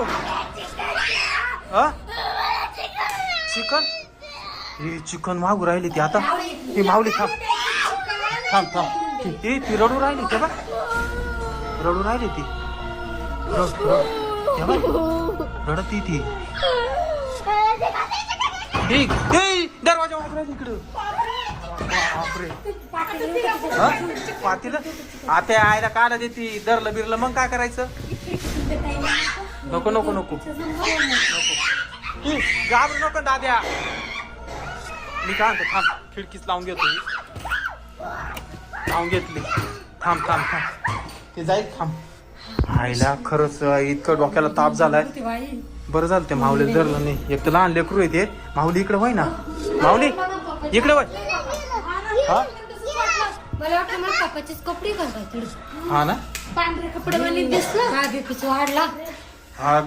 नको. चिकन हे चिकन मागू राहिली ती आता. ही माऊली थांब थांब थांब. ती रडू राहिली ते बा. रडू राहिली ती. रडती ती. दरवाजा वाजला इकडं. पातीला आता आयला काला देती. दरलं बिरलं मग काय करायचं. नको नको नको घाबरू नको दाद्या. मी काय म्हणतो थांब. खिडकीच लावून घेतो. लावून घेतली. थांब थांब थांब. ते जाईल थांब. आईला खरंच इतकं डोक्याला ताप झालाय. बरं झालं ते माऊली धरलं नाही. एक तर लहान लेकरू आहे ते. माऊली इकडे वय ना. माऊली इकडे वय. हा मला वाटतं मला पप्पाचेच कपडे घालतात. हा ना. पांढरे कपडे मला दिसलं. हा बीपीच वाढला. हा